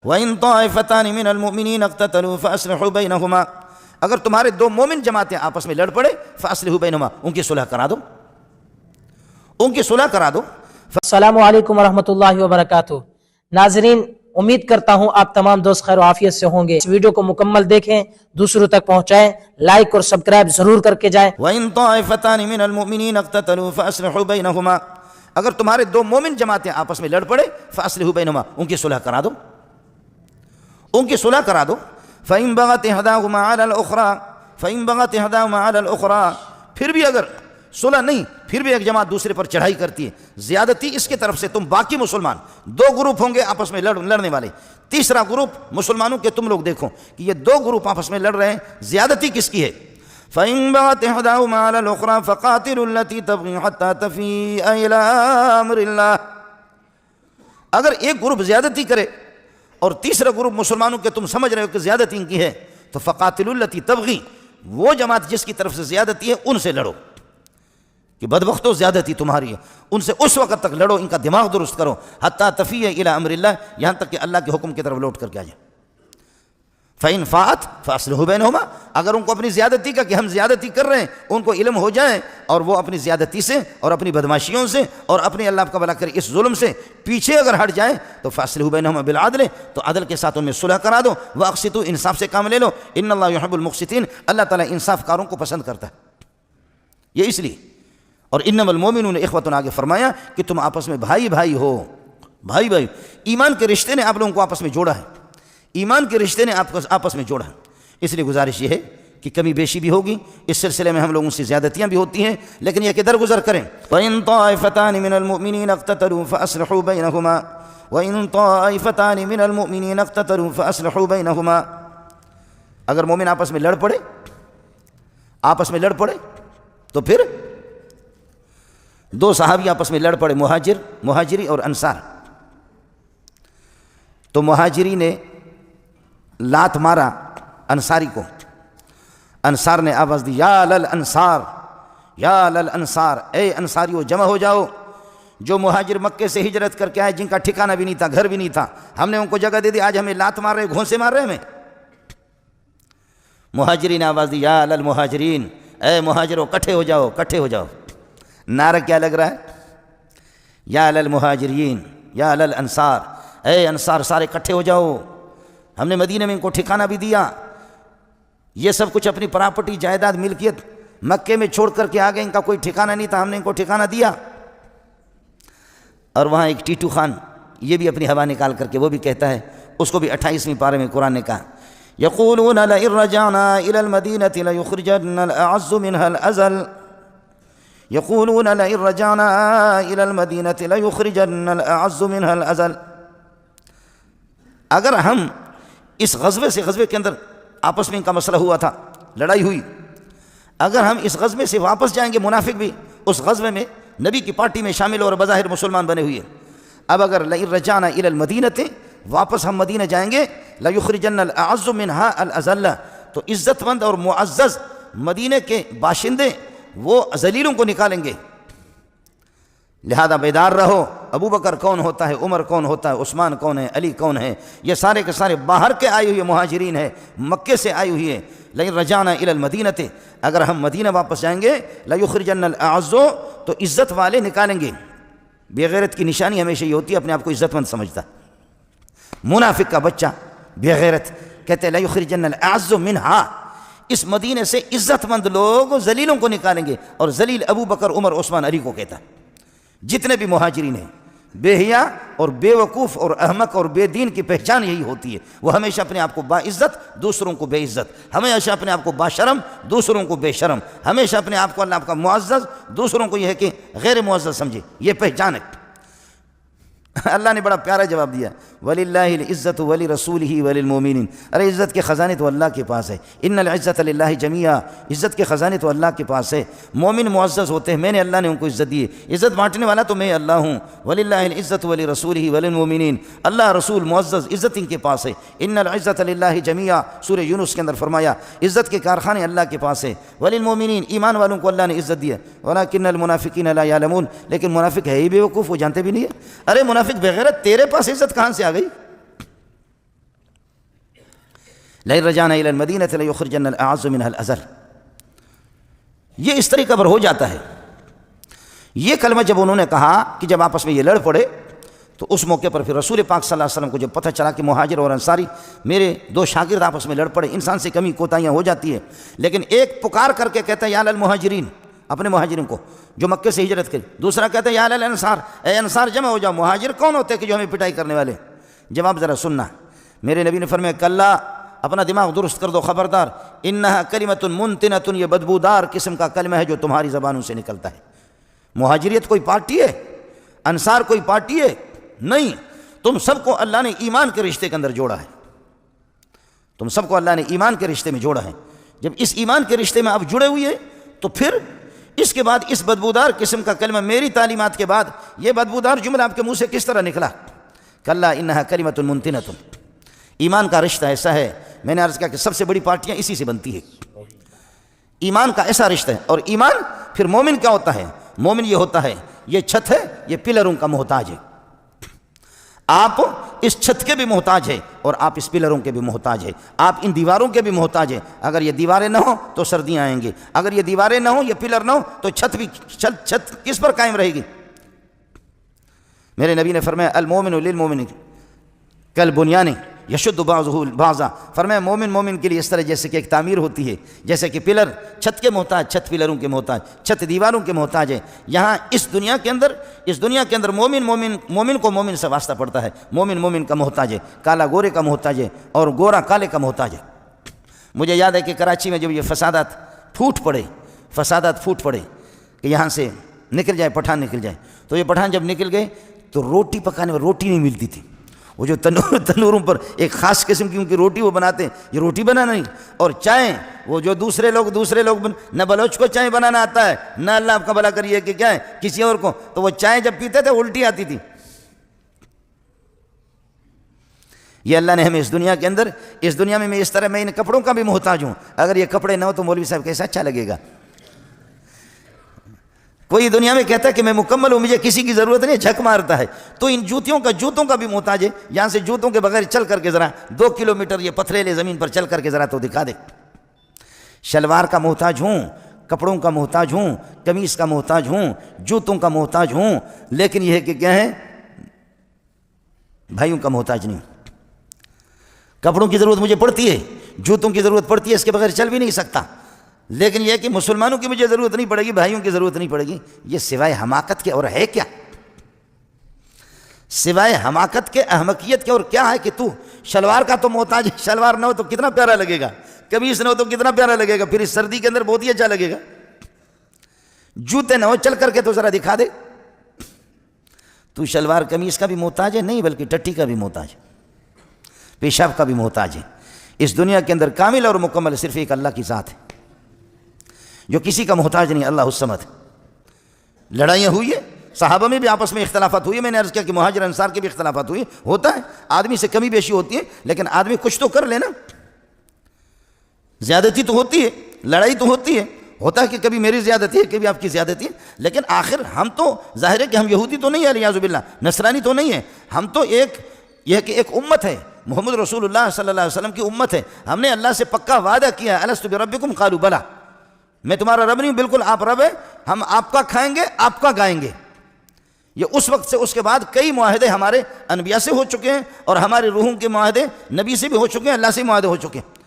وَإِن طَائِفَتَانِ مِنَ الْمُؤْمِنِينَ اقْتَتَلُوا فَأَصْلِحُوا بَيْنَهُمَا، اگر تمہارے دو مومن جماعتیں آپس میں لڑ پڑے فَأَصْلِحُوا بَيْنَهُمَا، ان کی صلح کرا دو، ان کی صلح کرا دو۔ السلام علیکم ورحمۃ اللہ وبرکاتہ۔ ناظرین، امید کرتا ہوں آپ تمام دوست خیر و عافیت سے ہوں گے۔ اس ویڈیو کو مکمل دیکھیں، دوسروں تک پہنچائیں، لائک اور سبسکرائب ضرور کر کے جائیں۔ وَإِن طَائِفَتَانِ مِنَ الْمُؤْمِنِينَ اقْتَتَلُوا فَأَصْلِحُوا بَيْنَهُمَا، اگر تمہارے دو مومن جماعتیں آپس میں لڑ پڑے فَأَصْلِحُوا بَيْنَهُمَا، ان کی صلح کرا دو، ان کی صلح کرا دو۔ فَإِن بَغَتْ إِحْدَاهُمَا عَلَى الْأُخْرَى، فَإِن بَغَتْ إِحْدَاهُمَا عَلَى الْأُخْرَى، پھر بھی اگر صلح نہیں، پھر بھی ایک جماعت دوسرے پر چڑھائی کرتی ہے، زیادتی اس کی طرف سے، تم باقی مسلمان دو گروپ ہوں گے آپس میں لڑنے والے، تیسرا گروپ مسلمانوں کے تم لوگ دیکھو کہ یہ دو گروپ آپس میں لڑ رہے ہیں، زیادتی کس کی ہے؟ فَإِن بَغَتْ إِحْدَاهُمَا عَلَى الْأُخْرَى فَقَاتِلُوا الَّتِي تَبْغِي حَتَّى تَفِيءَ إِلَىٰ أَمْرِ اللَّهِ، اگر ایک گروپ زیادتی کرے اور تیسرا گروپ مسلمانوں کے تم سمجھ رہے ہو کہ زیادتی ان کی ہے، تو فَقَاتِلُوا الَّتِي تَبْغِي، وہ جماعت جس کی طرف سے زیادتی ہے ان سے لڑو کہ بدبختو زیادتی تمہاری ہے، ان سے اس وقت تک لڑو، ان کا دماغ درست کرو، حتیٰ تفیء الی امر اللہ، یہاں تک کہ اللہ کے حکم کی طرف لوٹ کر کے آ جائے۔ فَإِن فَاءَتْ فَأَصْلِحُوا بَيْنَهُمَا، اگر ان کو اپنی زیادتی کا کہ ہم زیادتی کر رہے ہیں ان کو علم ہو جائے اور وہ اپنی زیادتی سے اور اپنی بدماشیوں سے اور اپنے اللہ کا بھلا کرے اس ظلم سے پیچھے اگر ہٹ جائیں تو فَأَصْلِحُوا بَيْنَهُمَا بِالْعَدْلِ، تو عدل کے ساتھ ان میں صلح کرا دو، وَأَقْسِطُوا، انصاف سے کام لے لو، إِنَّ اللَّهَ يُحِبُّ الْمُقْسِطِينَ، اللہ تعالیٰ انصاف کاروں کو پسند کرتا ہے۔ یہ اس لیے، اور انما المومنون اخوۃ آگے فرمایا کہ تم آپس میں بھائی بھائی ہو، بھائی بھائی، ایمان کے رشتے نے آپ لوگوں کو آپس میں جوڑا ہے، ایمان کے رشتے نے آپس میں جوڑا ہے۔ اس لیے گزارش یہ ہے کہ کمی بیشی بھی ہوگی، اس سلسلے میں ہم لوگوں سے زیادتیاں بھی ہوتی ہیں، لیکن یہ کہ درگزر کریں۔ وَإِن طَائِفَتَانِ مِنَ الْمُؤْمِنِينَ اقْتَتَلُوا فَأَصْلِحُوا بَيْنَهُمَا وَإِن طَائِفَتَانِ مِنَ الْمُؤْمِنِينَ اقْتَتَلُوا فَأَصْلِحُوا بَيْنَهُمَا، اگر مومن آپس میں لڑ پڑے، آپس میں لڑ پڑے تو پھر دو صحابی آپس میں لڑ پڑے، مہاجری اور انصار، تو مہاجری نے لات مارا انصاری کو، انصار نے آواز دی یا للانصار، یا للانصار، اے انصاریو جمع ہو جاؤ، جو مہاجر مکے سے ہجرت کر کے آئے، جن کا ٹھکانہ بھی نہیں تھا، گھر بھی نہیں تھا، ہم نے ان کو جگہ دے دی، آج ہمیں لات مار رہے، گھونسے مار رہے ہمیں۔ مہاجرین نے آواز دی یا للمہاجرین، اے مہاجرو کٹھے ہو جاؤ، کٹھے ہو جاؤ۔ نعرہ کیا لگ رہا ہے؟ یا للمہاجرین یا للانصار، اے انصار سارے کٹھے ہو جاؤ، ہم نے مدینہ میں ان کو ٹھکانہ بھی دیا، یہ سب کچھ اپنی پراپرٹی جائیداد ملکیت مکے میں چھوڑ کر کے آگے، ان کا کوئی ٹھکانہ نہیں تھا، ہم نے ان کو ٹھکانہ دیا۔ اور وہاں ایک ٹیٹو خان یہ بھی اپنی ہوا نکال کر کے وہ بھی کہتا ہے، اس کو بھی 28ویں پارے میں قرآن نے کہا یقولون لئن رجعنا الى المدینۃ لیخرجن الاعز منها الاذل، یقولون لئن رجعنا الى المدینۃ لیخرجن الاعز منها الاذل، اگر ہم اس غزوے کے اندر آپس میں ان کا مسئلہ ہوا تھا، لڑائی ہوئی، اگر ہم اس غزوے سے واپس جائیں گے، منافق بھی اس غزوے میں نبی کی پارٹی میں شامل اور بظاہر مسلمان بنے ہوئے، اب اگر لئن رجعنا الى المدینۃ، واپس ہم مدینہ جائیں گے، لیخرجن الاعز منها الاذل، تو عزت مند اور معزز مدینہ کے باشندے وہ ذلیلوں کو نکالیں گے، لہذا بیدار رہو، ابو بکر کون ہوتا ہے، عمر کون ہوتا ہے، عثمان کون ہے، علی کون ہے، یہ سارے کے سارے باہر کے آئے ہوئے مہاجرین ہیں، مکے سے آئی ہوئی ہے۔ لئن رجعنا الی المدینۃ، اگر ہم مدینہ واپس جائیں گے، لیخرجن الاعز، تو عزت والے نکالیں گے۔ بے غیرت کی نشانی ہمیشہ یہ ہوتی ہے اپنے آپ کو عزت مند سمجھتا، منافق کا بچہ بے غیرت کہتے ہیں لیخرجن الاعز منہا، اس مدینے سے عزت مند لوگ ذلیلوں کو نکالیں گے، اور ذلیل ابو بکر، عمر، عثمان، علی کو کہتا ہے۔ جتنے بھی مہاجرین ہیں، بے حیا اور بے وقوف اور احمق اور بے دین کی پہچان یہی ہوتی ہے، وہ ہمیشہ اپنے آپ کو باعزت، دوسروں کو بے عزت، ہمیشہ اپنے آپ کو باشرم، دوسروں کو بے شرم، ہمیشہ اپنے آپ کو اللہ کا معزز، دوسروں کو یہ ہے کہ غیر معزز سمجھے، یہ پہچان ہے۔ اللہ نے بڑا پیارا جواب دیا، وَلِلَّهِ الْعِزَّةُ وَلِرَسُولِهِ وَلِلْمُؤْمِنِينَ، ارے عزت کے خزانے تو اللہ کے پاس ہے، ان العزت للہ جمیعا، عزت کے خزانے تو اللہ کے پاس ہے، مومن معزز ہوتے ہیں، میں نے اللہ نے ان کو عزت دی ہے، عزت بانٹنے والا تو میں اللہ ہوں، وَلِلَّهِ الْعِزَّةُ وَلِرَسُولِهِ وَلِلْمُؤْمِنِينَ، اللہ رسول معزز، عزت ان کے پاس ہے، ان العزت للہ جمیعا، سورہ یونس کے اندر فرمایا عزت کے کارخانے اللہ کے پاس ہے، وَلِلْمُؤْمِنِينَ، ایمان والوں کو اللہ نے عزت دی ہے، وَلَكِنَّ الْمُنَافِقِينَ لَا يَعْلَمُونَ، لیکن منافق ہے ہی بے وقوف، وہ جانتے بھی نہیں ہے۔ ارے منافق بغیرت، تیرے پاس عزت کہاں سے آ گئی؟ لئن رجعنا إلى المدينة ليخرجن الأعز منها الأذل. یہ اس طریقہ پر ہو جاتا ہے. یہ کلمہ جب انہوں نے کہا کہ جب آپس میں یہ لڑ پڑے تو اس موقع پر پھر رسول پاک صلی اللہ علیہ وسلم کو جب پتہ چلا کہ مہاجر اور انصاری میرے دو شاگرد آپس میں لڑ پڑے، انسان سے کمی کوتاہیاں ہو جاتی ہے، لیکن ایک پکار کر کے کہتا ہے یا المہاجرین، اپنے مہاجرین کو جو مکے سے ہجرت کری، دوسرا کہتا ہے یا الانصار، اے انصار جمع ہو جاؤ. مہاجر کون ہوتے ہیں کہ جو ہمیں پٹائی کرنے والے؟ جواب ذرا سننا. میرے نبی نے فرمایا کلا، اپنا دماغ درست کر دو، خبردار، انہا کلمۃ منتنۃ، یہ بدبودار قسم کا کلمہ ہے جو تمہاری زبانوں سے نکلتا ہے. مہاجریت کوئی پارٹی ہے؟ انصار کوئی پارٹی ہے؟ نہیں. تم سب کو اللہ نے ایمان کے رشتے کے اندر جوڑا ہے. تم سب کو اللہ نے ایمان کے رشتے میں جوڑا ہے. جب اس ایمان کے رشتے میں آپ جڑے ہوئے تو پھر اس کے بعد اس بدبودار قسم کا کلمہ میری تعلیمات کے بعد یہ بدبودار جملہ آپ کے منہ سے کس طرح نکلا؟ کلا انہا کلمۃ منتنۃ. ایمان کا رشتہ ایسا ہے، میں نے عرض کیا کہ سب سے بڑی پارٹیاں اسی سے بنتی ہے. ایمان کا ایسا رشتہ ہے. اور ایمان پھر مومن کیا ہوتا ہے؟ مومن یہ ہوتا ہے، یہ چھت ہے، یہ پلروں کا محتاج ہے. آپ اس چھت کے بھی محتاج ہیں اور آپ اس پلروں کے بھی محتاج ہیں. آپ ان دیواروں کے بھی محتاج ہیں. اگر یہ دیواریں نہ ہوں تو سردیاں آئیں گی، اگر یہ دیواریں نہ ہوں، یہ پلر نہ ہوں تو چھت کس پر قائم رہے گی؟ میرے نبی نے فرمایا المومن للمومن کالبنیان یشد بعضہ بعضا. فرمایا مومن مومن کے لیے اس طرح جیسے کہ ایک تعمیر ہوتی ہے، جیسے کہ پلر چھت کے محتاج، چھت پلروں کے محتاج، چھت دیواروں کے محتاج ہے. یہاں اس دنیا کے اندر مومن کو مومن سے واسطہ پڑتا ہے. مومن مومن کا محتاج ہے، کالا گورے کا محتاج ہے اور گورا کالے کا محتاج ہے. مجھے یاد ہے کہ کراچی میں جب یہ فسادات پھوٹ پڑے کہ یہاں سے نکل جائے پٹھان نکل جائے، تو یہ پٹھان جب نکل گئے تو روٹی پکانے میں روٹی نہیں ملتی تھی. وہ جو تنوروں پر ایک خاص قسم کی ان کی روٹی وہ بناتے ہیں، یہ روٹی بنانا نہیں. اور چائے، وہ جو دوسرے لوگ نہ بلوچ کو چائے بنانا آتا ہے، نہ اللہ آپ کا بھلا کریے کہ کیا ہے کسی اور کو، تو وہ چائے جب پیتے تھے الٹی آتی تھی. یہ اللہ نے ہمیں اس دنیا میں میں اس طرح میں ان کپڑوں کا بھی محتاج ہوں. اگر یہ کپڑے نہ ہو تو مولوی صاحب کیسا اچھا لگے گا؟ کوئی دنیا میں کہتا ہے کہ میں مکمل ہوں، مجھے کسی کی ضرورت نہیں، جھک مارتا ہے. تو ان جوتوں کا بھی محتاج ہے. یہاں سے جوتوں کے بغیر چل کر کے ذرا 2 کلومیٹر یہ پتھریلے زمین پر چل کر کے ذرا تو دکھا دے. شلوار کا محتاج ہوں، کپڑوں کا محتاج ہوں، قمیص کا محتاج ہوں، جوتوں کا محتاج ہوں، لیکن یہ ہے کہ کیا ہے، بھائیوں کا محتاج نہیں. کپڑوں کی ضرورت مجھے پڑتی ہے، جوتوں کی ضرورت پڑتی ہے، اس کے بغیر چل بھی نہیں سکتا. لیکن یہ کہ مسلمانوں کی مجھے ضرورت نہیں پڑے گی، بھائیوں کی ضرورت نہیں پڑے گی. یہ سوائے حماقت کے اور ہے کیا؟ سوائے حماقت کے، احمقیت کے اور کیا ہے کہ تو شلوار کا تو محتاج ہے. شلوار نہ ہو تو کتنا پیارا لگے گا، قمیص نہ ہو تو کتنا پیارا لگے گا، پھر اس سردی کے اندر بہت ہی اچھا لگے گا. جوتے نہ ہو، چل کر کے تو ذرا دکھا دے. تو شلوار قمیص کا بھی محتاج ہے؟ نہیں، بلکہ ٹٹی کا بھی محتاج ہے، پیشاب کا بھی محتاج ہے. اس دنیا کے اندر کامل اور مکمل صرف ایک اللہ کی ذات ہے جو کسی کا محتاج نہیں، اللہ الصمد. لڑائیاں ہوئی ہیں، صحابہ میں بھی آپس میں اختلافات ہوئی. میں نے عرض کیا کہ مہاجر انصار کے بھی اختلافات ہوئی. ہوتا ہے، آدمی سے کمی بیشی ہوتی ہے، لیکن آدمی کچھ تو کر لینا. زیادتی تو ہوتی ہے، لڑائی تو ہوتی ہے، ہوتا ہے کہ کبھی میری زیادتی ہے، کبھی آپ کی زیادتی ہے، لیکن آخر ہم تو ظاہر ہے کہ ہم یہودی تو نہیں ہیں، الیاذ باللہ نصرانی تو نہیں ہیں. ہم تو ایک امت ہے، محمد رسول اللہ صلی اللہ علیہ وسلم کی امت ہے. ہم نے اللہ سے پکا وعدہ کیا ہے، الست بربکم قالوا بلا، میں تمہارا رب نہیں، بالکل آپ رب ہیں، ہم آپ کا کھائیں گے، آپ کا گائیں گے. یہ اس وقت سے اس کے بعد کئی معاہدے ہمارے انبیاء سے ہو چکے ہیں اور ہمارے روحوں کے معاہدے نبی سے بھی ہو چکے ہیں، اللہ سے معاہدے ہو چکے ہیں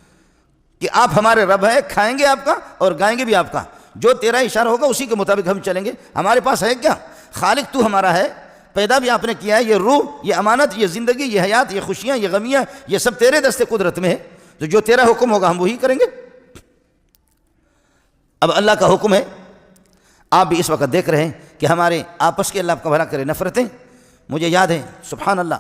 کہ آپ ہمارے رب ہیں، کھائیں گے آپ کا اور گائیں گے بھی آپ کا. جو تیرا اشارہ ہوگا اسی کے مطابق ہم چلیں گے. ہمارے پاس ہے کیا؟ خالق تو ہمارا ہے، پیدا بھی آپ نے کیا ہے، یہ روح، یہ امانت، یہ زندگی، یہ حیات، یہ خوشیاں، یہ غمیاں، یہ سب تیرے دست قدرت میں ہے. تو جو تیرا حکم ہوگا ہم وہی کریں گے. اب اللہ کا حکم ہے، آپ بھی اس وقت دیکھ رہے ہیں کہ ہمارے آپس کے، اللہ آپ کا بھلا کرے، نفرتیں. مجھے یاد ہے سبحان اللہ،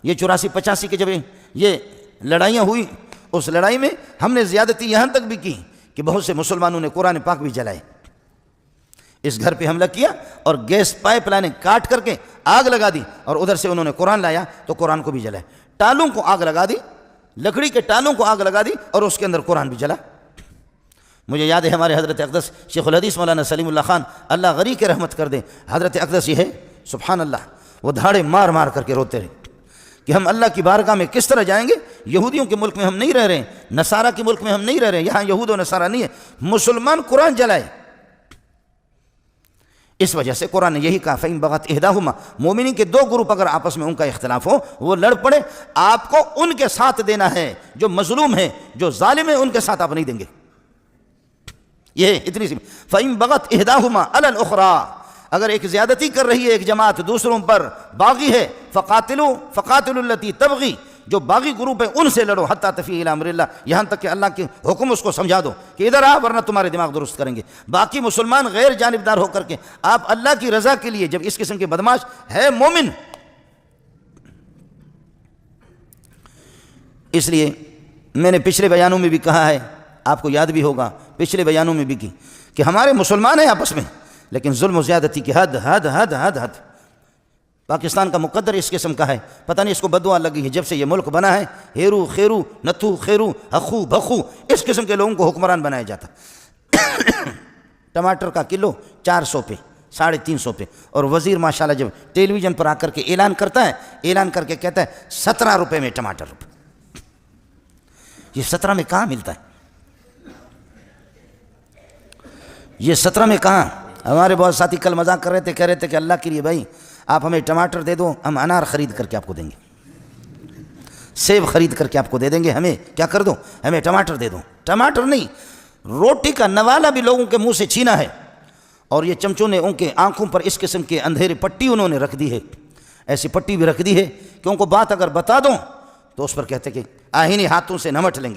یہ 84-85 کے جب یہ لڑائیاں ہوئی، اس لڑائی میں ہم نے زیادتی یہاں تک بھی کی کہ بہت سے مسلمانوں نے قرآن پاک بھی جلائے. اس گھر پہ حملہ کیا اور گیس پائپ لائنیں کاٹ کر کے آگ لگا دی، اور ادھر سے انہوں نے قرآن لایا تو قرآن کو بھی جلائے. ٹالوں کو آگ لگا دی، لکڑی کے ٹالوں کو آگ لگا دی اور اس کے اندر قرآن بھی جلا. مجھے یاد ہے ہمارے حضرت اقدس شیخ الحدیث مولانا سلیم اللہ خان، اللہ غری کے رحمت کر دیں، حضرت اقدس یہ ہے سبحان اللہ، وہ دھاڑے مار مار کر کے روتے رہے کہ ہم اللہ کی بارگاہ میں کس طرح جائیں گے. یہودیوں کے ملک میں ہم نہیں رہ رہے ہیں، نصارہ کے ملک میں ہم نہیں رہ رہے، یہاں یہود و نصارہ نہیں ہے، مسلمان قرآن جلائے۔ اس وجہ سے قرآن نے یہی کہا فَإِن بَغَتْ إِحْدَاهُمَا، مومنین کے دو گروپ اگر آپس میں ان کا اختلاف ہو، وہ لڑ پڑے، آپ کو ان کے ساتھ دینا ہے، جو مظلوم ہے، جو ظالم ہے، ان کے ساتھ آپ نہیں دیں گے۔ یہ اتنی سی فَإِن بَغَتْ إِحْدَاهُمَا عَلَى الْأُخْرَى، اگر ایک زیادتی کر رہی ہے ایک جماعت دوسروں پر، باغی ہے، فَقَاتِلُوا الَّتِي تَبْغِي، جو باغی گروپ ہے ان سے لڑو، حتیٰ تفیء الی امر اللہ، یہاں تک کہ اللہ کے حکم اس کو سمجھا دو کہ ادھر آ ورنہ تمہارے دماغ درست کریں گے۔ باقی مسلمان غیر جانبدار ہو کر کے آپ اللہ کی رضا کے لیے، جب اس قسم کے بدماش ہے مومن، اس لیے میں نے پچھلے بیانوں میں بھی کہا ہے، آپ کو یاد بھی ہوگا پچھلے بیانوں میں بھی کی کہ ہمارے مسلمان ہیں آپس میں، لیکن ظلم و زیادتی کی حد حد حد حد حد۔ پاکستان کا مقدر اس قسم کا ہے، پتہ نہیں اس کو بددعا لگی ہے جب سے یہ ملک بنا ہے، ہیرو خیرو نتھو خیرو حخو بخو اس قسم کے لوگوں کو حکمران بنایا جاتا۔ ٹماٹر کا کلو 400 پہ، 350 پہ، اور وزیر ماشاءاللہ جب ٹیلی ویژن پر آ کر کے اعلان کرتا ہے، اعلان کر کے کہتا ہے 17 روپے میں ٹماٹر۔ یہ 17 میں کہاں ملتا ہے؟ یہ 17 میں کہاں؟ ہمارے بہت ساتھی کل مذاق کر رہے تھے، کہہ رہے تھے کہ اللہ کے لیے بھائی آپ ہمیں ٹماٹر دے دو، ہم انار خرید کر کے آپ کو دیں گے، سیب خرید کر کے آپ کو دے دیں گے، ہمیں کیا کر دو، ہمیں ٹماٹر دے دو۔ ٹماٹر نہیں، روٹی کا نوالا بھی لوگوں کے منہ سے چھینا ہے، اور یہ چمچوں نے ان کے آنکھوں پر اس قسم کے اندھیرے پٹی انہوں نے رکھ دی ہے، ایسی پٹی بھی رکھ دی ہے کہ ان کو بات اگر بتا دوں تو اس پر کہتے کہ آہینی ہاتھوں سے نمٹ لیں گے۔